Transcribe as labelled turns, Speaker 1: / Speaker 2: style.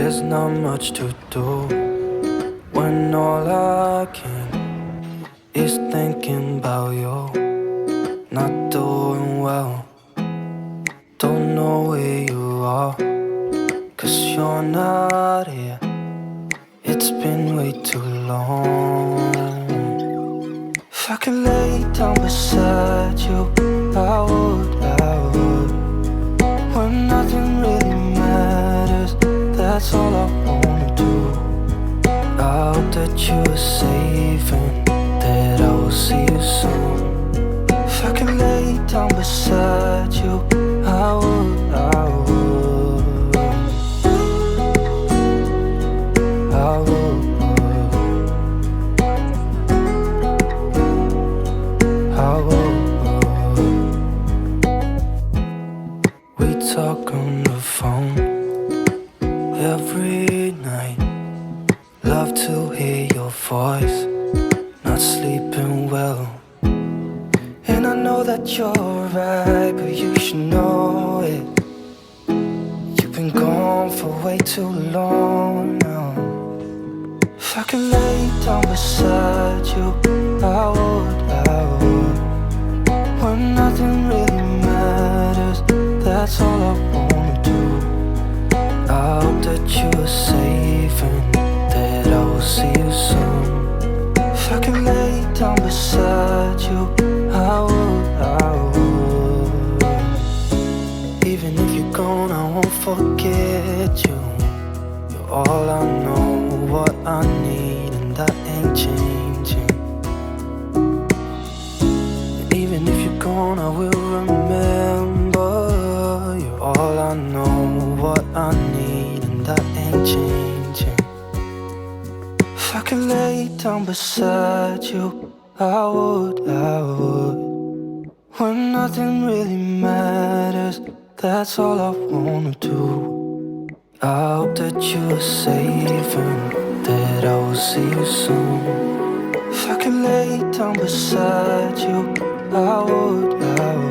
Speaker 1: there's not much to do when all I can is thinking about you. Not doing well, don't know where you are, 'cause you're not here. It's been way too long. If I could lay down beside you, I would, I would. When nothing really matters, that's all I wanna do. I hope that you are safe and that I will see you soon. If I could lay down beside you, I would, I would. I would. I would. We talk on the phone every night. Love to hear your voice. Not sleeping well, and I know that you're right, but you should know it. You've been gone for way too long now. If I could lay down beside you, I would, I would. When nothing really matters, that's all I wanna do. I hope that you are safe and that I will see you soon. If I could lay down beside you, I would, I would. Even if you're gone, I won't forget you. You're all I know, what I need, and that ain't changing. And even if you're gone, I will remember. You're all I know, what I need, and that ain't changing. If I could lay down beside you, I would, I would. When nothing really matters, that's all I wanna do. I hope that you are safe and that I will see you soon. If I could lay down beside you, I would, I would.